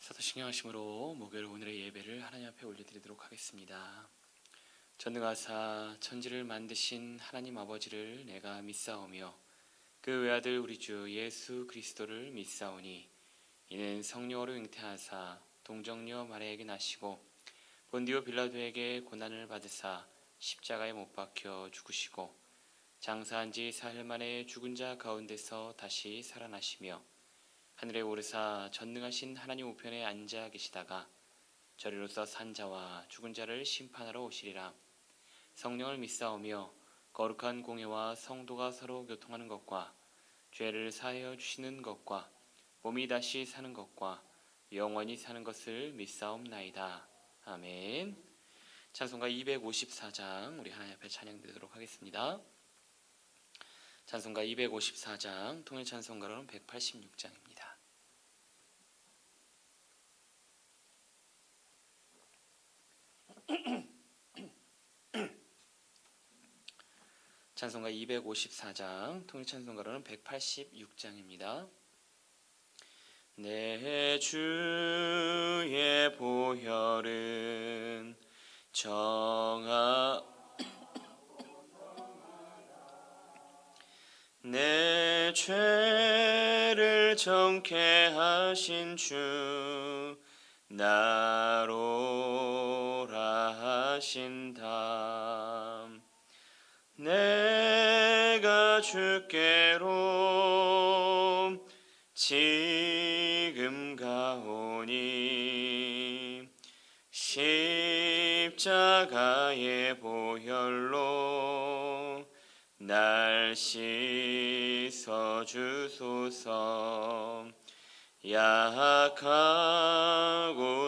사도신경하심으로 목요일 오늘의 예배를 하나님 앞에 올려드리도록 하겠습니다. 전능하사 천지를 만드신 하나님 아버지를 내가 믿사오며 그 외아들 우리 주 예수 그리스도를 믿사오니 이는 성령으로 잉태하사 동정녀 마리아에게 나시고 본디오 빌라도에게 고난을 받으사 십자가에 못 박혀 죽으시고 장사한 지 사흘 만에 죽은 자 가운데서 다시 살아나시며 하늘에 오르사 전능하신 하나님 우편에 앉아 계시다가 저리로서 산 자와 죽은 자를 심판하러 오시리라. 성령을 믿사오며 거룩한 공예와 성도가 서로 교통하는 것과 죄를 사하여 주시는 것과 몸이 다시 사는 것과 영원히 사는 것을 믿사옵나이다. 아멘. 찬송가 254장 우리 하나님 앞에 찬양드리도록 하겠습니다. 찬송가 254장 통일 찬송가로는 186장입니다. 찬송가 254장 통일 찬송가로는 186장입니다. 내 주의 보혈은 내 죄를 정케 하신 주 나로라 하신다. 내가 주께로 지금 가오니 십자가의 보혈로 날 씻어 주소서. 약하고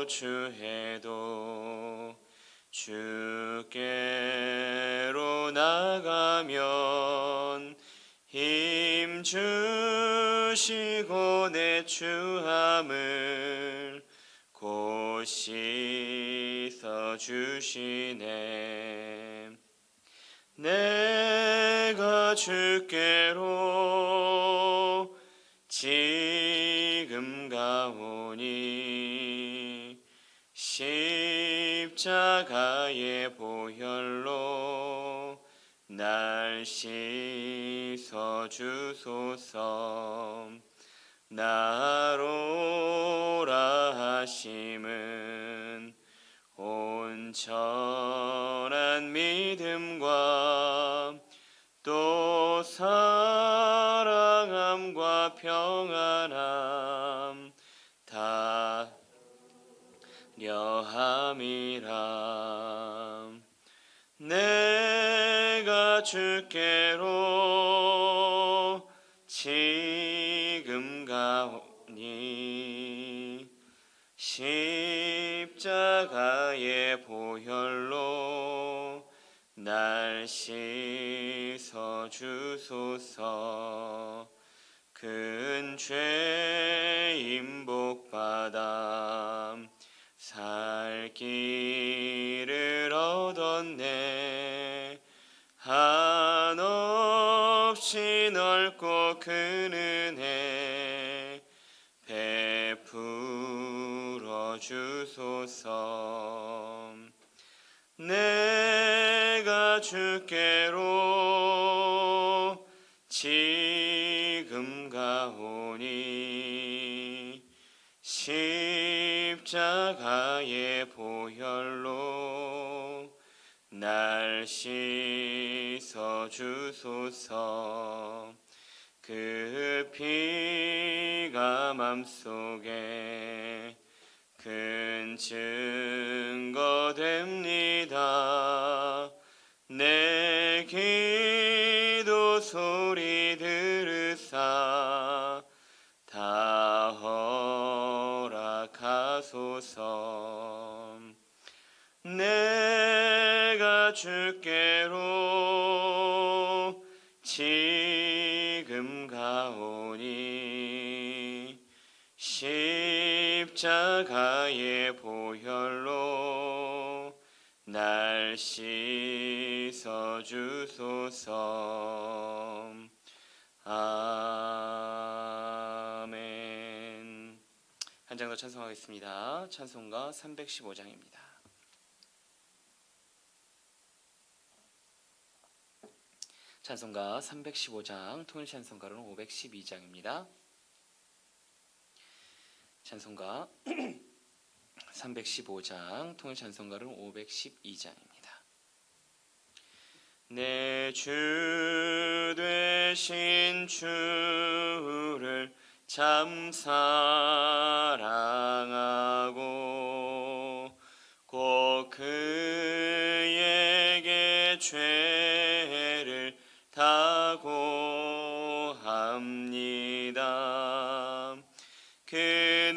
추해도 주께로 나가면 힘 주시고 내 추함을 곧 씻어 주시네. 내가 주께로 지금 가오니 십자가의 보혈로 날 씻어 주소서. 나로라 하심은 온전한 믿음과 또 사랑함과 평안함 다려함이라. 내가 주께로 지금 가오니 십자가의 보혈로 날 씻어 주소서. 큰 죄인 복받아 살 길을 얻었네. 한없이 넓고 큰 은혜 베풀어 주소서. 내가 주께로 지금 가오니 십자가의 보혈로 날 씻어 주소서. 그 피가 맘속에 큰 증거 됩니다. 내 기도 소리 들으사 다 허락하소서. 내가 주께로 지금 가오니 십자가의 보혈로 날 씻어 주소서. 아멘. 한 한 장 더 찬송하겠습니다. 찬송가 315장입니다. 찬송가 315장, 통일 찬송가로는 512장입니다. 찬송가 315장, 통일 찬송가로는 512장입니다. 내 주 되신 주를 참 사랑하고 곧 그에게 죄를 다고 합니다. 그는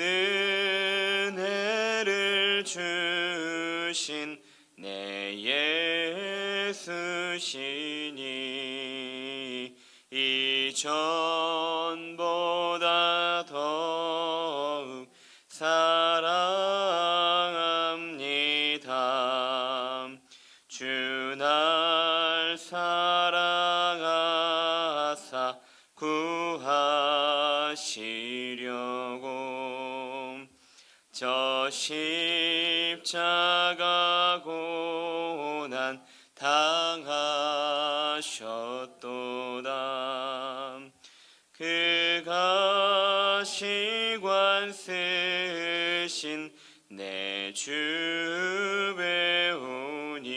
은혜를 주신 내 예수시니 이전보다 더욱 사랑합니다. 주 날 사랑하사 구하시려고 저 십자가 고난 당하셨도다. 그가 시관 쓰신 내 주 배우니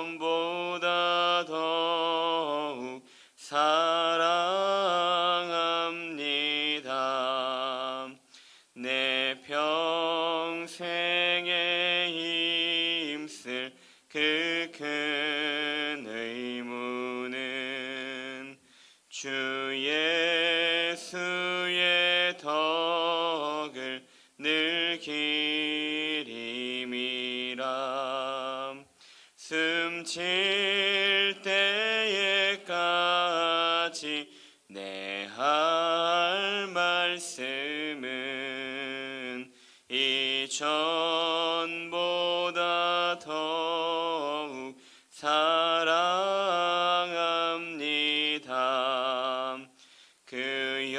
이전보다 더욱 사랑합니다. 내 평생에 힘쓸 그 큰 의무는 주 예수의 덕을 늘 기림이라. 숨질 때에까지 내 할 말씀은 이전보다 더욱 사랑합니다. 그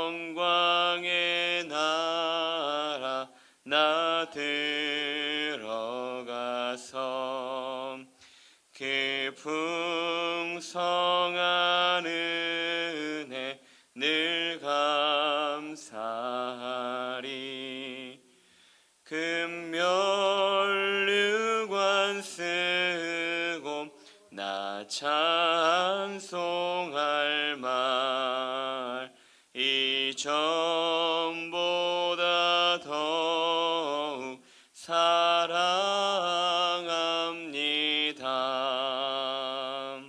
영광의 나라 나 들어가서 그 풍성한 은혜 늘 감사하리. 금면류관 쓰고 나 찬송할 말 이전보다 더욱 사랑합니다.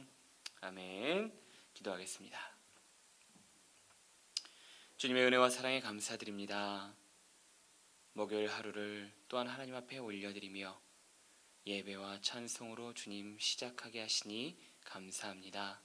아멘. 기도하겠습니다. 주님의 은혜와 사랑에 감사드립니다. 목요일 하루를 또한 하나님 앞에 올려드리며 예배와 찬송으로 주님 시작하게 하시니 감사합니다.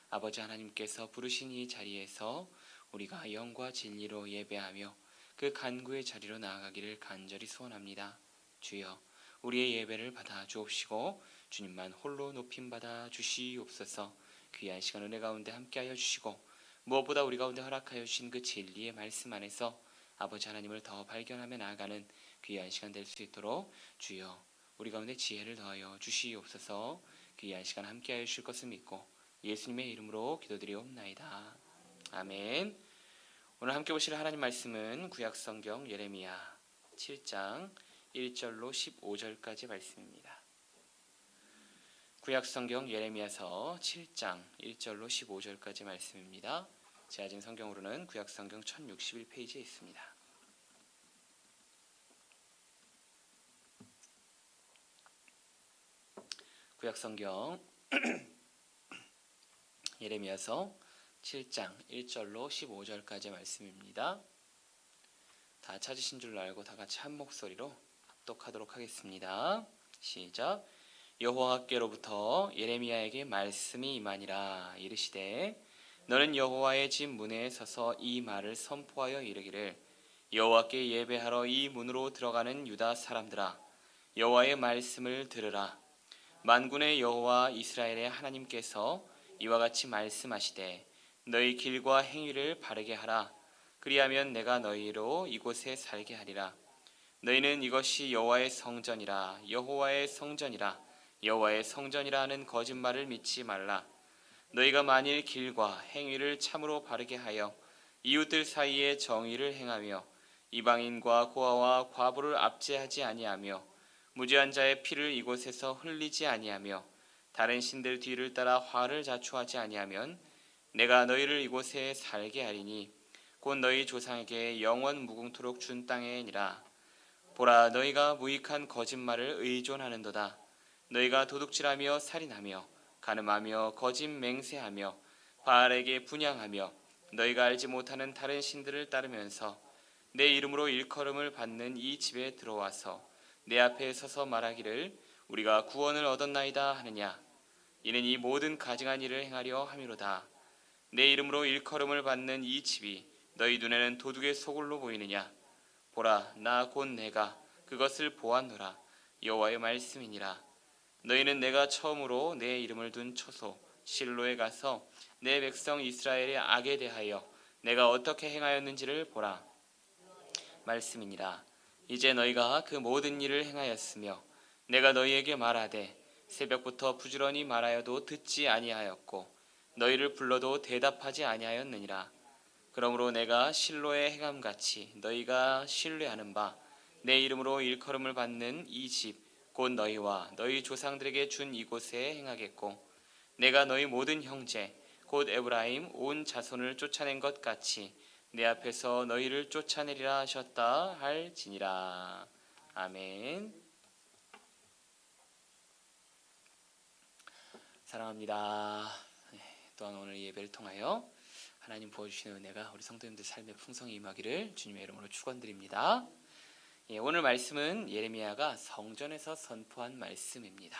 아버지 하나님께서 부르신 이 자리에서 우리가 영과 진리로 예배하며 그 간구의 자리로 나아가기를 간절히 소원합니다. 주여, 우리의 예배를 받아 주옵시고 주님만 홀로 높임받아 주시옵소서. 귀한 시간 은혜 가운데 함께하여 주시고 무엇보다 우리 가운데 허락하여 주신 그 진리의 말씀 안에서 아버지 하나님을 더 발견하며 나아가는 귀한 시간 될 수 있도록 주여 우리 가운데 지혜를 더하여 주시옵소서. 귀한 시간 함께하여 주실 것을 믿고 예수님의 이름으로 기도드리옵나이다. 아멘. 오늘 함께 보실 하나님 말씀은 구약성경 예레미야 7장 1절로 15절까지 말씀입니다. 구약성경 예레미야서 7장 1절로 15절까지 말씀입니다. 제가 지금 성경으로는 구약성경 1061페이지에 있습니다. 구약성경 예레미야서 7장 1절로 15절까지 말씀입니다. 다 찾으신 줄 알고 다 같이 한 목소리로 합독하도록 하겠습니다. 시작. 여호와께로부터 예레미야에게 말씀이 임하니라. 이르시되 너는 여호와의 집 문에 서서 이 말을 선포하여 이르기를 여호와께 예배하러 이 문으로 들어가는 유다 사람들아, 여호와의 말씀을 들으라. 만군의 여호와 이스라엘의 하나님께서 이와 같이 말씀하시되 너희 길과 행위를 바르게 하라. 그리하면 내가 너희로 이곳에 살게 하리라. 너희는 이것이 여호와의 성전이라 여호와의 성전이라 여호와의 성전이라 하는 거짓말을 믿지 말라. 너희가 만일 길과 행위를 참으로 바르게 하여 이웃들 사이에 정의를 행하며 이방인과 고아와 과부를 압제하지 아니하며 무죄한 자의 피를 이곳에서 흘리지 아니하며 다른 신들 뒤를 따라 화를 자초하지 아니하면 내가 너희를 이곳에 살게 하리니 곧 너희 조상에게 영원 무궁토록 준 땅에니라. 보라, 너희가 무익한 거짓말을 의존하는도다. 너희가 도둑질하며 살인하며 간음하며 거짓 맹세하며 바알에게 분향하며 너희가 알지 못하는 다른 신들을 따르면서 내 이름으로 일컬음을 받는 이 집에 들어와서 내 앞에 서서 말하기를 우리가 구원을 얻었나이다 하느냐. 이는 이 모든 가증한 일을 행하려 함이로다. 내 이름으로 일컬음을 받는 이 집이 너희 눈에는 도둑의 소굴로 보이느냐. 보라, 나 곧 내가 그것을 보았노라. 여호와의 말씀이니라. 너희는 내가 처음으로 내 이름을 둔 초소 실로에 가서 내 백성 이스라엘의 악에 대하여 내가 어떻게 행하였는지를 보라. 말씀이니라. 이제 너희가 그 모든 일을 행하였으며 내가 너희에게 말하되 새벽부터 부지런히 말하여도 듣지 아니하였고 너희를 불러도 대답하지 아니하였느니라. 그러므로 내가 실로의 행함같이 너희가 신뢰하는 바 내 이름으로 일컬음을 받는 이 집 곧 너희와 너희 조상들에게 준 이곳에 행하겠고 내가 너희 모든 형제 곧 에브라임 온 자손을 쫓아낸 것 같이 내 앞에서 너희를 쫓아내리라 하셨다 할지니라. 아멘. 사랑합니다. 또한 오늘 예배를 통하여 하나님 부어주시는 은혜가 우리 성도님들 삶의 풍성히 임하기를 주님의 이름으로 축원드립니다. 오늘 말씀은 예레미야가 성전에서 선포한 말씀입니다.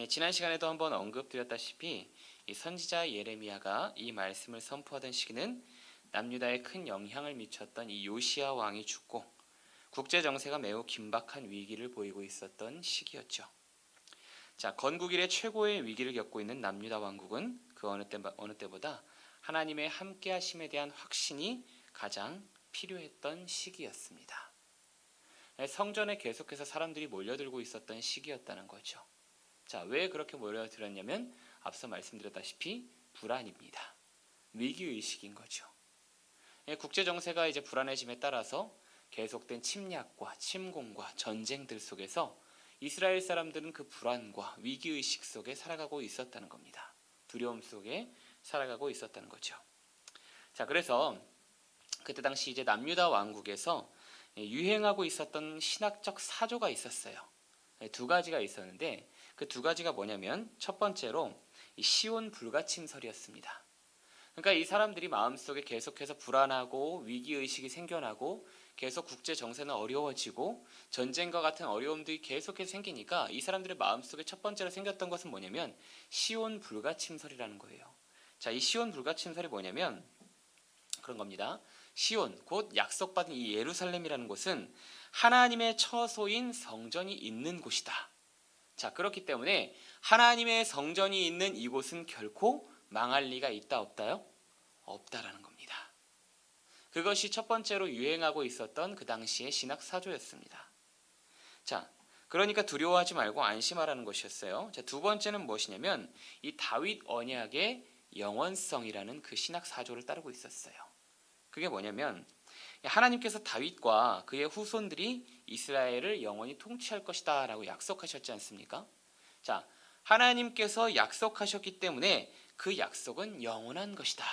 지난 시간에도 한번 언급드렸다시피 이 선지자 예레미야가 이 말씀을 선포하던 시기는 남유다에 큰 영향을 미쳤던 이 요시야 왕이 죽고 국제 정세가 매우 긴박한 위기를 보이고 있었던 시기였죠. 자, 건국 이래 최고의 위기를 겪고 있는 남유다 왕국은 그 어느 때보다 하나님의 함께하심에 대한 확신이 가장 필요했던 시기였습니다. 성전에 계속해서 사람들이 몰려들고 있었던 시기였다는 거죠. 자, 왜 그렇게 몰려들었냐면 앞서 말씀드렸다시피 불안입니다. 위기의식인 거죠. 국제 정세가 이제 불안해짐에 따라서 계속된 침략과 침공과 전쟁들 속에서 이스라엘 사람들은 그 불안과 위기의식 속에 살아가고 있었다는 겁니다. 두려움 속에 살아가고 있었다는 거죠. 자, 그래서 그때 당시 이제 남유다 왕국에서 유행하고 있었던 신학적 사조가 있었어요. 두 가지가 있었는데 그 두 가지가 뭐냐면 첫 번째로 이 시온 불가침설이었습니다. 그러니까 이 사람들이 마음속에 계속해서 불안하고 위기의식이 생겨나고 계속 국제 정세는 어려워지고 전쟁과 같은 어려움들이 계속해서 생기니까 이 사람들의 마음속에 첫 번째로 생겼던 것은 뭐냐면 시온 불가침설이라는 거예요. 자, 이 시온 불가침설이 뭐냐면 그런 겁니다. 시온, 곧 약속받은 이 예루살렘이라는 곳은 하나님의 처소인 성전이 있는 곳이다. 자, 그렇기 때문에 하나님의 성전이 있는 이곳은 결코 망할 리가 있다 없다요? 없다라는 겁니다. 그것이 첫 번째로 유행하고 있었던 그 당시의 신학 사조였습니다. 자, 그러니까 두려워하지 말고 안심하라는 것이었어요. 자, 두 번째는 무엇이냐면 이 다윗 언약의 영원성이라는 그 신학 사조를 따르고 있었어요. 그게 뭐냐면 하나님께서 다윗과 그의 후손들이 이스라엘을 영원히 통치할 것이다 라고 약속하셨지 않습니까? 자, 하나님께서 약속하셨기 때문에 그 약속은 영원한 것이다.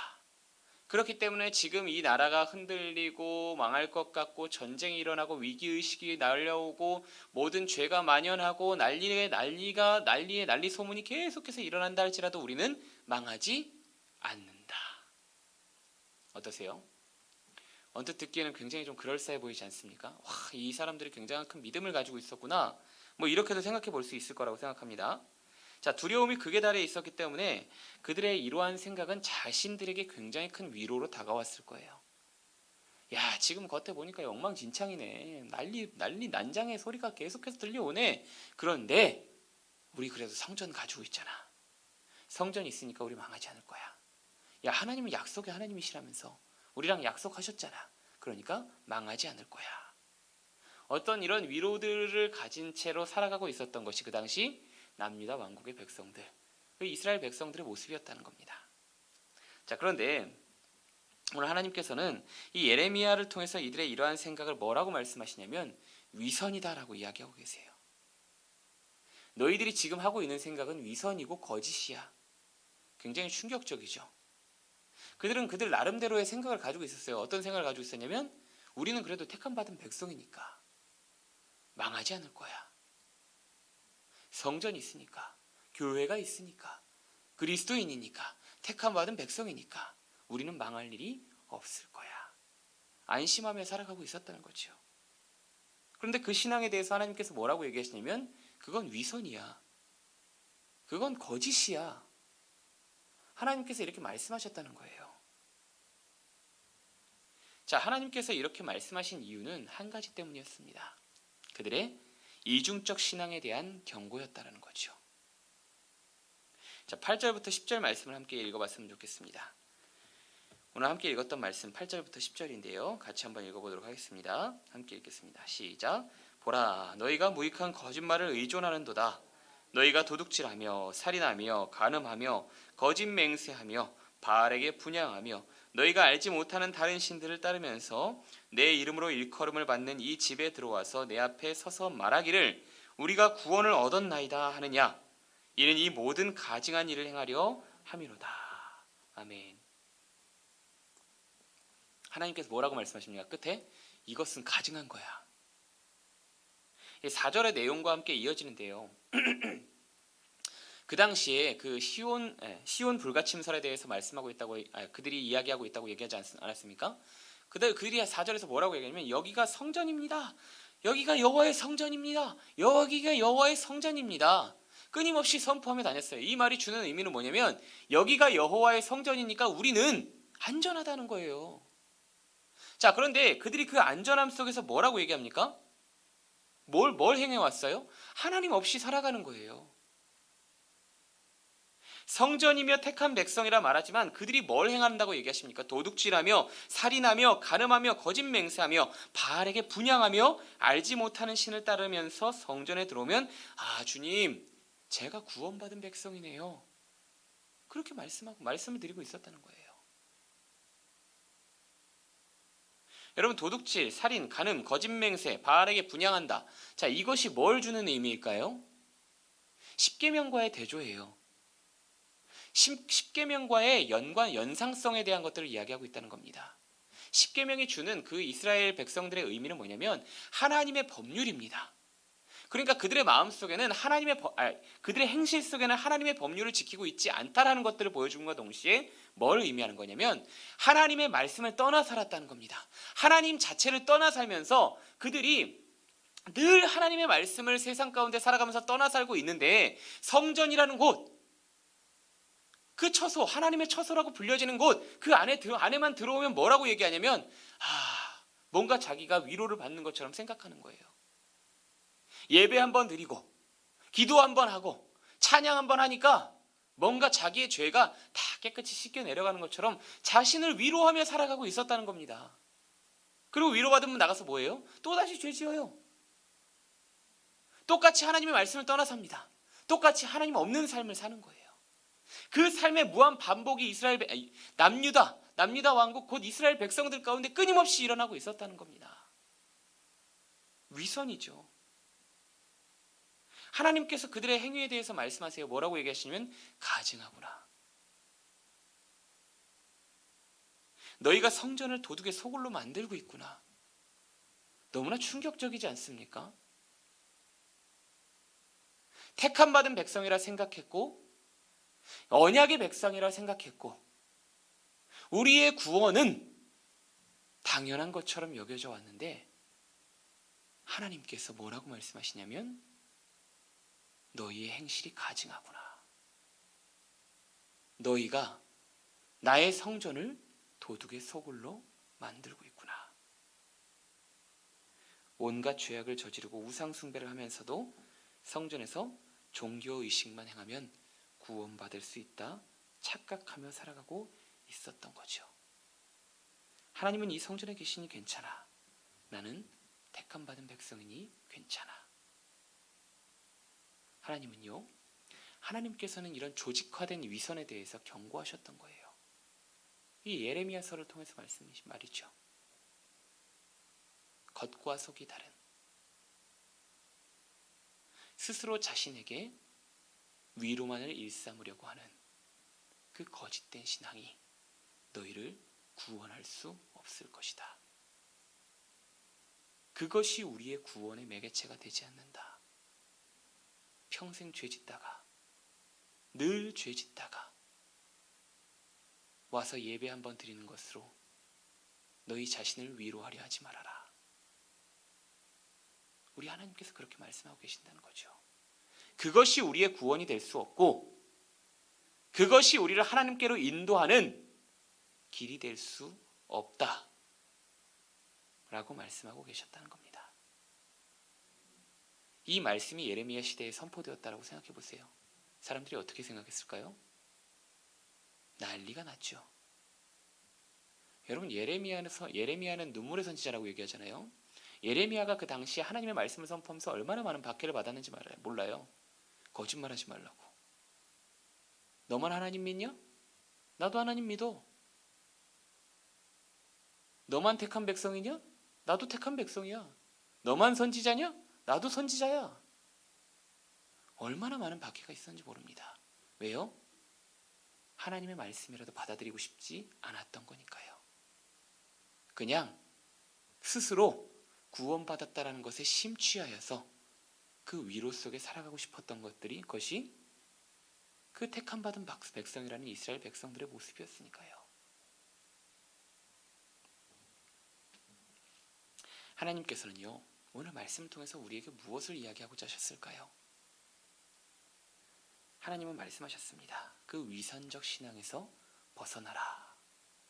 그렇기 때문에 지금 이 나라가 흔들리고 망할 것 같고 전쟁이 일어나고 위기의식이 날려오고 모든 죄가 만연하고 난리 소문이 계속해서 일어난다 할지라도 우리는 망하지 않는다. 어떠세요? 언뜻 듣기에는 굉장히 좀 그럴싸해 보이지 않습니까? 와, 이 사람들이 굉장한 큰 믿음을 가지고 있었구나. 뭐 이렇게도 생각해 볼 수 있을 거라고 생각합니다. 자, 두려움이 극에 달해 있었기 때문에 그들의 이러한 생각은 자신들에게 굉장히 큰 위로로 다가왔을 거예요. 야, 지금 겉에 보니까 엉망진창이네. 난리 난장의 소리가 계속해서 들려오네. 그런데 우리 그래도 성전 가지고 있잖아. 성전 있으니까 우리 망하지 않을 거야. 야, 하나님은 약속의 하나님이시라면서 우리랑 약속하셨잖아. 그러니까 망하지 않을 거야. 어떤 이런 위로들을 가진 채로 살아가고 있었던 것이 그 당시 남유다 왕국의 백성들, 그 이스라엘 백성들의 모습이었다는 겁니다. 자, 그런데 오늘 하나님께서는 이 예레미야를 통해서 이들의 이러한 생각을 뭐라고 말씀하시냐면 위선이다라고 이야기하고 계세요. 너희들이 지금 하고 있는 생각은 위선이고 거짓이야. 굉장히 충격적이죠. 그들은 그들 나름대로의 생각을 가지고 있었어요. 어떤 생각을 가지고 있었냐면 우리는 그래도 택함받은 백성이니까 망하지 않을 거야. 성전이 있으니까, 교회가 있으니까, 그리스도인이니까, 택함받은 백성이니까 우리는 망할 일이 없을 거야. 안심하며 살아가고 있었다는 거죠. 그런데 그 신앙에 대해서 하나님께서 뭐라고 얘기하시냐면 그건 위선이야. 그건 거짓이야. 하나님께서 이렇게 말씀하셨다는 거예요. 자, 하나님께서 이렇게 말씀하신 이유는 한 가지 때문이었습니다. 그들의 이중적 신앙에 대한 경고였다는 거죠. 자, 8절부터 10절 말씀을 함께 읽어봤으면 좋겠습니다. 오늘 함께 읽었던 말씀 8절부터 10절인데요. 같이 한번 읽어보도록 하겠습니다. 함께 읽겠습니다. 시작. 보라, 너희가 무익한 거짓말을 의존하는도다. 너희가 도둑질하며 살인하며 간음하며 거짓 맹세하며 바알에게 분향하며 너희가 알지 못하는 다른 신들을 따르면서 내 이름으로 일컬음을 받는 이 집에 들어와서 내 앞에 서서 말하기를 우리가 구원을 얻었나이다 하느냐. 이는 이 모든 가증한 일을 행하려 함이로다. 아멘. 하나님께서 뭐라고 말씀하십니까? 끝에 이것은 가증한 거야. 4절의 내용과 함께 이어지는데요. 그 당시에 그 시온 불가침설에 대해서 말씀하고 있다고, 그들이 이야기하고 있다고 얘기하지 않았습니까? 그들이 4절에서 뭐라고 얘기하냐면 여기가 성전입니다. 여기가 여호와의 성전입니다. 여기가 여호와의 성전입니다. 끊임없이 선포하며 다녔어요. 이 말이 주는 의미는 뭐냐면 여기가 여호와의 성전이니까 우리는 안전하다는 거예요. 자, 그런데 그들이 그 안전함 속에서 뭐라고 얘기합니까? 뭘 행해왔어요? 하나님 없이 살아가는 거예요. 성전이며 택한 백성이라 말하지만 그들이 뭘 행한다고 얘기하십니까? 도둑질하며 살인하며 간음하며 거짓 맹세하며 바알에게 분향하며 알지 못하는 신을 따르면서 성전에 들어오면 아, 주님, 제가 구원받은 백성이네요. 그렇게 말씀을 드리고 있었다는 거예요. 여러분, 도둑질, 살인, 간음, 거짓 맹세, 바알에게 분향한다. 자, 이것이 뭘 주는 의미일까요? 십계명과의 대조예요. 십계명과의 연상성에 대한 것들을 이야기하고 있다는 겁니다. 십계명이 주는 그 이스라엘 백성들의 의미는 뭐냐면 하나님의 법률입니다. 그러니까 그들의 마음 속에는 그들의 행실 속에는 하나님의 법률을 지키고 있지 않다라는 것들을 보여주는과 동시에 뭘 의미하는 거냐면 하나님의 말씀을 떠나 살았다는 겁니다. 하나님 자체를 떠나 살면서 그들이 늘 하나님의 말씀을 세상 가운데 살아가면서 떠나 살고 있는데 성전이라는 곳, 그 처소, 하나님의 처소라고 불려지는 곳, 그 안에만 들어오면 뭐라고 얘기하냐면 뭔가 자기가 위로를 받는 것처럼 생각하는 거예요. 예배 한번 드리고 기도 한번 하고 찬양 한번 하니까 뭔가 자기의 죄가 다 깨끗이 씻겨 내려가는 것처럼 자신을 위로하며 살아가고 있었다는 겁니다. 그리고 위로받으면 나가서 뭐예요? 또다시 죄 지어요. 똑같이 하나님의 말씀을 떠나 삽니다. 똑같이 하나님 없는 삶을 사는 거예요. 그 삶의 무한 반복이 남유다 왕국 곧 이스라엘 백성들 가운데 끊임없이 일어나고 있었다는 겁니다. 위선이죠. 하나님께서 그들의 행위에 대해서 말씀하세요. 뭐라고 얘기하시냐면 가증하구나. 너희가 성전을 도둑의 소굴로 만들고 있구나. 너무나 충격적이지 않습니까? 택함받은 백성이라 생각했고 언약의 백성이라 생각했고 우리의 구원은 당연한 것처럼 여겨져 왔는데 하나님께서 뭐라고 말씀하시냐면 너희의 행실이 가증하구나. 너희가 나의 성전을 도둑의 소굴로 만들고 있구나. 온갖 죄악을 저지르고 우상 숭배를 하면서도 성전에서 종교의식만 행하면 구원받을 수 있다 착각하며 살아가고 있었던 거죠. 하나님은 이 성전에 계시니 괜찮아. 나는 택함 받은 백성이니 괜찮아. 하나님은요, 하나님께서는 이런 조직화된 위선에 대해서 경고하셨던 거예요. 이 예레미야서를 통해서 말씀이신 말이죠. 겉과 속이 다른, 스스로 자신에게 위로만을 일삼으려고 하는 그 거짓된 신앙이 너희를 구원할 수 없을 것이다. 그것이 우리의 구원의 매개체가 되지 않는다. 평생 죄짓다가, 늘 죄짓다가 와서 예배 한번 드리는 것으로 너희 자신을 위로하려 하지 말아라. 우리 하나님께서 그렇게 말씀하고 계신다는 거죠. 그것이 우리의 구원이 될 수 없고, 그것이 우리를 하나님께로 인도하는 길이 될 수 없다 라고 말씀하고 계셨다는 겁니다. 이 말씀이 예레미야 시대에 선포되었다고 생각해 보세요. 사람들이 어떻게 생각했을까요? 난리가 났죠. 여러분, 예레미야는 눈물의 선지자라고 얘기하잖아요. 예레미야가 그 당시에 하나님의 말씀을 선포하면서 얼마나 많은 박해를 받았는지 몰라요. 거짓말하지 말라고. 너만 하나님 믿냐? 나도 하나님 믿어. 너만 택한 백성이냐? 나도 택한 백성이야. 너만 선지자냐? 나도 선지자야. 얼마나 많은 박해가 있었는지 모릅니다. 왜요? 하나님의 말씀이라도 받아들이고 싶지 않았던 거니까요. 그냥 스스로 구원받았다라는 것에 심취하여서 그 위로 속에 살아가고 싶었던 그것이 그 택함받은 백성이라는 이스라엘 백성들의 모습이었으니까요. 하나님께서는요, 오늘 말씀을 통해서 우리에게 무엇을 이야기하고자 하셨을까요? 하나님은 말씀하셨습니다. 그 위선적 신앙에서 벗어나라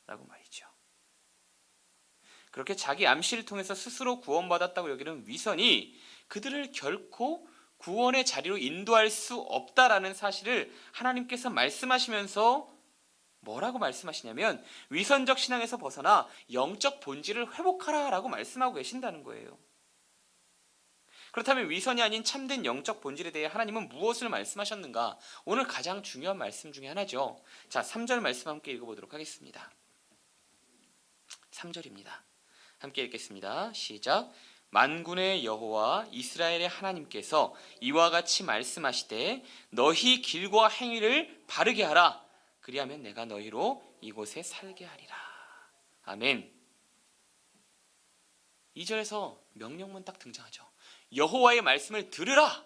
라고 말이죠. 그렇게 자기 암시를 통해서 스스로 구원받았다고 여기는 위선이 그들을 결코 구원의 자리로 인도할 수 없다라는 사실을 하나님께서 말씀하시면서 뭐라고 말씀하시냐면, 위선적 신앙에서 벗어나 영적 본질을 회복하라라고 말씀하고 계신다는 거예요. 그렇다면 위선이 아닌 참된 영적 본질에 대해 하나님은 무엇을 말씀하셨는가? 오늘 가장 중요한 말씀 중에 하나죠. 자, 3절 말씀 함께 읽어보도록 하겠습니다. 3절입니다. 함께 읽겠습니다. 시작. 만군의 여호와 이스라엘의 하나님께서 이와 같이 말씀하시되 너희 길과 행위를 바르게 하라. 그리하면 내가 너희로 이곳에 살게 하리라. 아멘. 2절에서 명령문 딱 등장하죠. 여호와의 말씀을 들으라.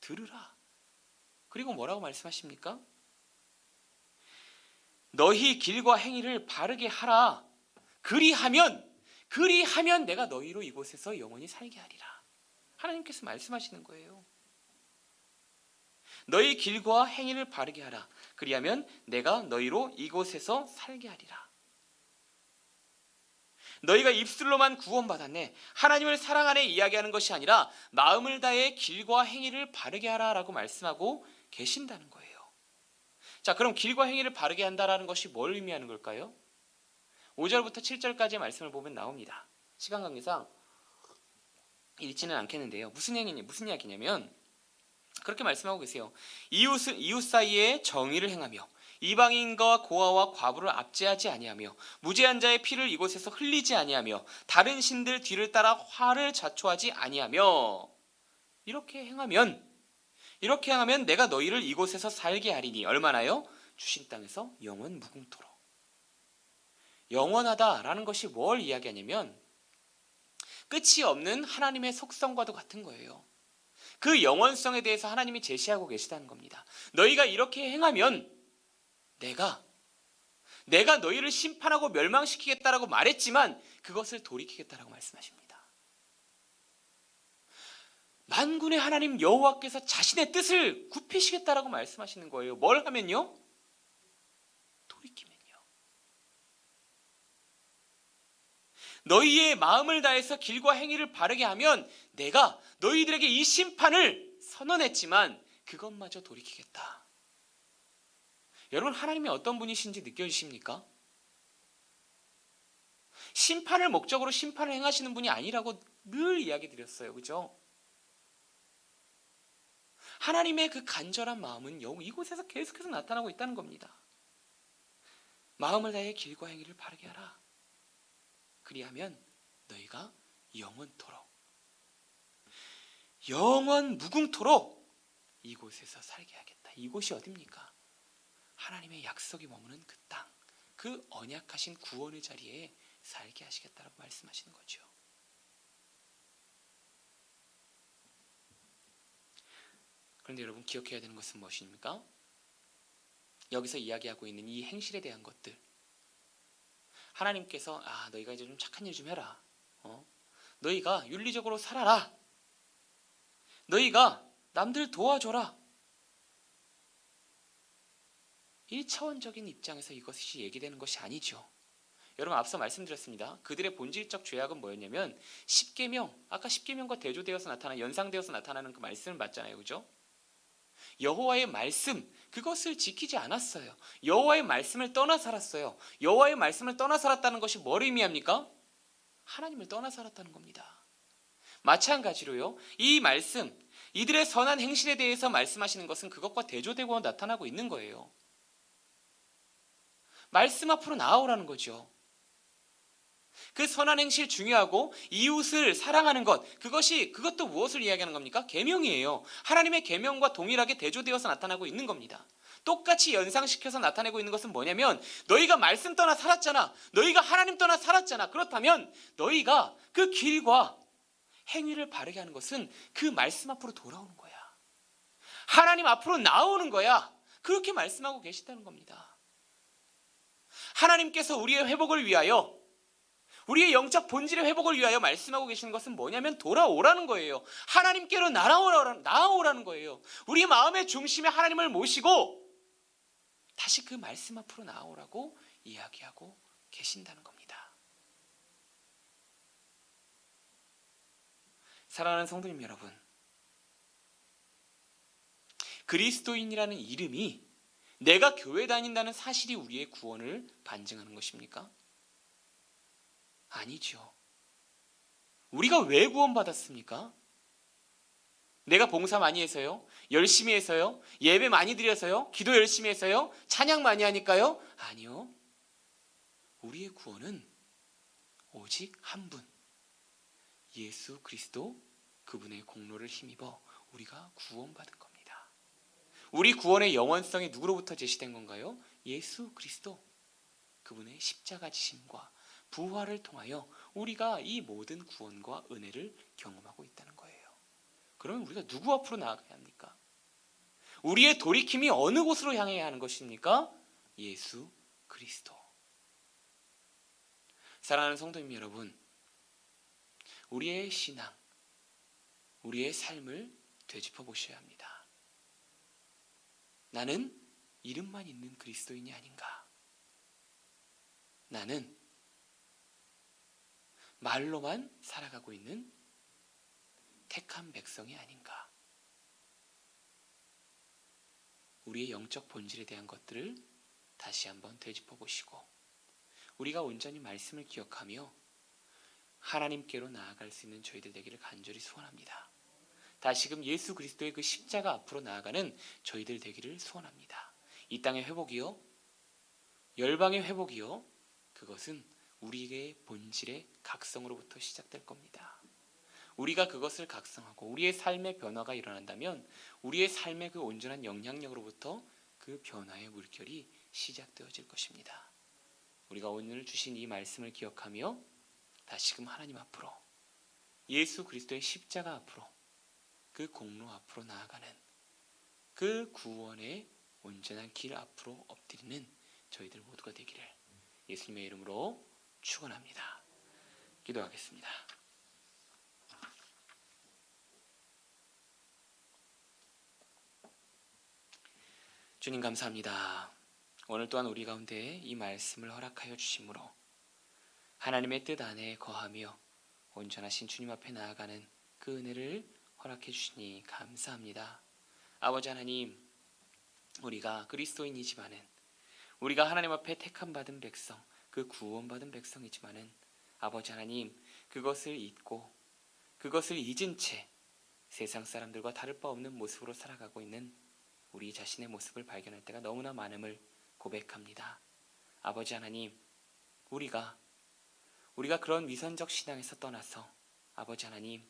들으라. 그리고 뭐라고 말씀하십니까? 너희 길과 행위를 바르게 하라. 그리하면 내가 너희로 이곳에서 영원히 살게 하리라. 하나님께서 말씀하시는 거예요. 너희 길과 행위를 바르게 하라. 그리하면 내가 너희로 이곳에서 살게 하리라. 너희가 입술로만 구원받았네, 하나님을 사랑하네 이야기하는 것이 아니라 마음을 다해 길과 행위를 바르게 하라라고 말씀하고 계신다는 거예요. 자, 그럼 길과 행위를 바르게 한다라는 것이 뭘 의미하는 걸까요? 5절부터 7절까지의 말씀을 보면 나옵니다. 시간 관계상 읽지는 않겠는데요. 무슨 이야기냐면 그렇게 말씀하고 계세요. 이웃 사이에 정의를 행하며 이방인과 고아와 과부를 압제하지 아니하며 무죄한 자의 피를 이곳에서 흘리지 아니하며 다른 신들 뒤를 따라 화를 자초하지 아니하며 이렇게 행하면 내가 너희를 이곳에서 살게 하리니 얼마나요? 주신 땅에서 영원 무궁토록. 영원하다라는 것이 뭘 이야기하냐면 끝이 없는 하나님의 속성과도 같은 거예요. 그 영원성에 대해서 하나님이 제시하고 계시다는 겁니다. 너희가 이렇게 행하면 내가 너희를 심판하고 멸망시키겠다라고 말했지만 그것을 돌이키겠다라고 말씀하십니다. 만군의 하나님 여호와께서 자신의 뜻을 굽히시겠다라고 말씀하시는 거예요. 뭘 하면요? 돌이키면요. 너희의 마음을 다해서 길과 행위를 바르게 하면 내가 너희들에게 이 심판을 선언했지만 그것마저 돌이키겠다. 여러분, 하나님이 어떤 분이신지 느껴지십니까? 심판을 목적으로 심판을 행하시는 분이 아니라고 늘 이야기 드렸어요. 그죠? 하나님의 그 간절한 마음은 이곳에서 계속해서 나타나고 있다는 겁니다. 마음을 다해 길과 행위를 바르게 하라. 그리하면 너희가 영원토록, 영원 무궁토록 이곳에서 살게 하겠다. 이곳이 어딥니까? 하나님의 약속이 머무는 그 땅, 그 언약하신 구원의 자리에 살게 하시겠다라고 말씀하시는 거죠. 그런데 여러분, 기억해야 되는 것은 무엇입니까? 여기서 이야기하고 있는 이 행실에 대한 것들, 하나님께서 너희가 이제 좀 착한 일 좀 해라, 너희가 윤리적으로 살아라, 너희가 남들 도와줘라, 1차원적인 입장에서 이것이 얘기되는 것이 아니죠. 여러분, 앞서 말씀드렸습니다. 그들의 본질적 죄악은 뭐였냐면 10계명, 아까 10계명과 대조되어서 나타나는, 연상되어서 나타나는 그 말씀을 봤잖아요. 그죠? 여호와의 말씀, 그것을 지키지 않았어요. 여호와의 말씀을 떠나 살았어요. 여호와의 말씀을 떠나 살았다는 것이 뭘 의미합니까? 하나님을 떠나 살았다는 겁니다. 마찬가지로요, 이 말씀, 이들의 선한 행실에 대해서 말씀하시는 것은 그것과 대조되고 나타나고 있는 거예요. 말씀 앞으로 나아오라는 거죠. 그 선한 행실 중요하고 이웃을 사랑하는 것, 그것도 무엇을 이야기하는 겁니까? 계명이에요. 하나님의 계명과 동일하게 대조되어서 나타나고 있는 겁니다. 똑같이 연상시켜서 나타내고 있는 것은 뭐냐면, 너희가 말씀 떠나 살았잖아. 너희가 하나님 떠나 살았잖아. 그렇다면 너희가 그 길과 행위를 바르게 하는 것은 그 말씀 앞으로 돌아오는 거야. 하나님 앞으로 나오는 거야. 그렇게 말씀하고 계시다는 겁니다. 하나님께서 우리의 회복을 위하여, 우리의 영적 본질의 회복을 위하여 말씀하고 계시는 것은 뭐냐면 돌아오라는 거예요. 하나님께로 나아오라는 거예요. 우리 마음의 중심에 하나님을 모시고 다시 그 말씀 앞으로 나아오라고 이야기하고 계신다는 겁니다. 사랑하는 성도님 여러분, 그리스도인이라는 이름이 내가 교회 다닌다는 사실이 우리의 구원을 반증하는 것입니까? 아니죠. 우리가 왜 구원받았습니까? 내가 봉사 많이 해서요? 열심히 해서요? 예배 많이 드려서요? 기도 열심히 해서요? 찬양 많이 하니까요? 아니요. 우리의 구원은 오직 한 분, 예수 그리스도, 그분의 공로를 힘입어 우리가 구원받은 겁니다. 우리 구원의 영원성이 누구로부터 제시된 건가요? 예수 그리스도, 그분의 십자가 지심과 부활을 통하여 우리가 이 모든 구원과 은혜를 경험하고 있다는 거예요. 그러면 우리가 누구 앞으로 나아가야 합니까? 우리의 돌이킴이 어느 곳으로 향해야 하는 것입니까? 예수 그리스도. 사랑하는 성도님 여러분, 우리의 신앙, 우리의 삶을 되짚어 보셔야 합니다. 나는 이름만 있는 그리스도인이 아닌가? 나는 말로만 살아가고 있는 택한 백성이 아닌가? 우리의 영적 본질에 대한 것들을 다시 한번 되짚어 보시고, 우리가 온전히 말씀을 기억하며 하나님께로 나아갈 수 있는 저희들 되기를 간절히 소원합니다. 다시금 예수 그리스도의 그 십자가 앞으로 나아가는 저희들 되기를 소원합니다. 이 땅의 회복이요, 열방의 회복이요, 그것은 우리의 본질의 각성으로부터 시작될 겁니다. 우리가 그것을 각성하고 우리의 삶의 변화가 일어난다면 우리의 삶의 그 온전한 영향력으로부터 그 변화의 물결이 시작되어질 것입니다. 우리가 오늘 주신 이 말씀을 기억하며 다시금 하나님 앞으로, 예수 그리스도의 십자가 앞으로, 그 공로 앞으로 나아가는 그 구원의 온전한 길 앞으로 엎드리는 저희들 모두가 되기를 예수님의 이름으로 축원합니다. 기도하겠습니다. 주님 감사합니다. 오늘 또한 우리 가운데 이 말씀을 허락하여 주심으로 하나님의 뜻 안에 거하며 온전하신 주님 앞에 나아가는 그 은혜를 허락해 주시니 감사합니다. 아버지 하나님, 우리가 그리스도인이지만은 우리가 하나님 앞에 택함 받은 백성, 그 구원받은 백성이지만은 아버지 하나님, 그것을 잊고 그것을 잊은 채 세상 사람들과 다를 바 없는 모습으로 살아가고 있는 우리 자신의 모습을 발견할 때가 너무나 많음을 고백합니다. 아버지 하나님, 우리가 그런 위선적 신앙에서 떠나서 아버지 하나님,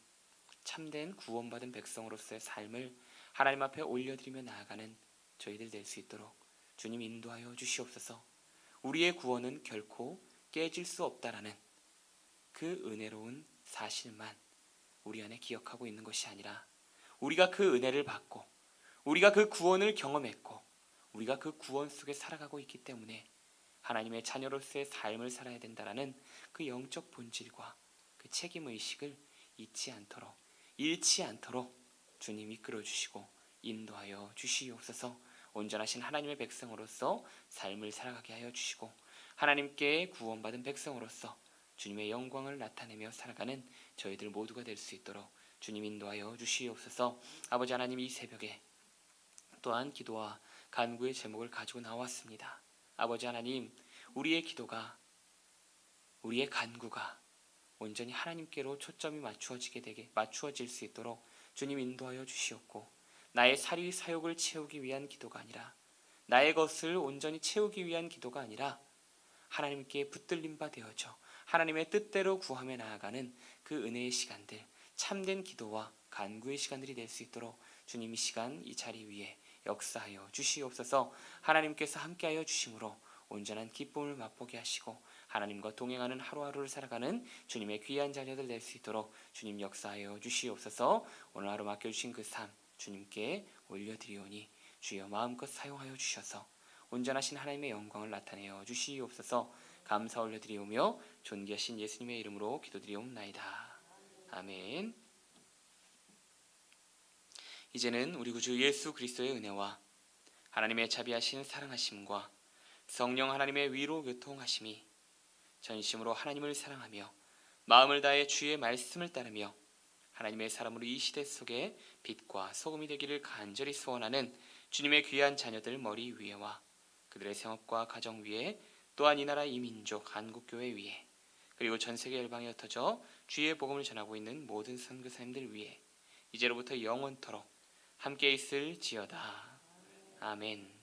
참된 구원받은 백성으로서의 삶을 하나님 앞에 올려드리며 나아가는 저희들 될 수 있도록 주님 인도하여 주시옵소서. 우리의 구원은 결코 깨질 수 없다라는 그 은혜로운 사실만 우리 안에 기억하고 있는 것이 아니라, 우리가 그 은혜를 받고 우리가 그 구원을 경험했고 우리가 그 구원 속에 살아가고 있기 때문에 하나님의 자녀로서의 삶을 살아야 된다라는 그 영적 본질과 그 책임의식을 잃지 않도록 주님 이끌어 주시고 인도하여 주시옵소서. 온전하신 하나님의 백성으로서 삶을 살아가게 하여 주시고, 하나님께 구원받은 백성으로서 주님의 영광을 나타내며 살아가는 저희들 모두가 될 수 있도록 주님 인도하여 주시옵소서. 아버지 하나님, 이 새벽에 또한 기도와 간구의 제목을 가지고 나왔습니다. 아버지 하나님, 우리의 기도가, 우리의 간구가 온전히 하나님께로 초점이 맞추어질 수 있도록 주님 인도하여 주시옵고, 나의 사리 사욕을 채우기 위한 기도가 아니라, 나의 것을 온전히 채우기 위한 기도가 아니라 하나님께 붙들림 바 되어져 하나님의 뜻대로 구하며 나아가는 그 은혜의 시간들, 참된 기도와 간구의 시간들이 될 수 있도록 주님 이 시간 이 자리 위에 역사하여 주시옵소서. 하나님께서 함께하여 주심으로 온전한 기쁨을 맛보게 하시고 하나님과 동행하는 하루하루를 살아가는 주님의 귀한 자녀들 될 수 있도록 주님 역사하여 주시옵소서. 오늘 하루 맡겨주신 그 삶 주님께 올려드리오니 주여 마음껏 사용하여 주셔서 온전하신 하나님의 영광을 나타내어 주시옵소서. 감사 올려드리오며 존귀하신 예수님의 이름으로 기도드리옵나이다. 아멘. 이제는 우리 구주 예수 그리스도의 은혜와 하나님의 자비하신 사랑하심과 성령 하나님의 위로 교통하심이 전심으로 하나님을 사랑하며 마음을 다해 주의 말씀을 따르며 하나님의 사람으로 이 시대 속에 빛과 소금이 되기를 간절히 소원하는 주님의 귀한 자녀들 머리 위에와 그들의 생업과 가정 위에, 또한 이 나라 이 민족 한국교회 위에, 그리고 전세계 열방에 흩어져 주의 복음을 전하고 있는 모든 선교사님들 위에 이제로부터 영원토록 함께 있을지어다. 아멘.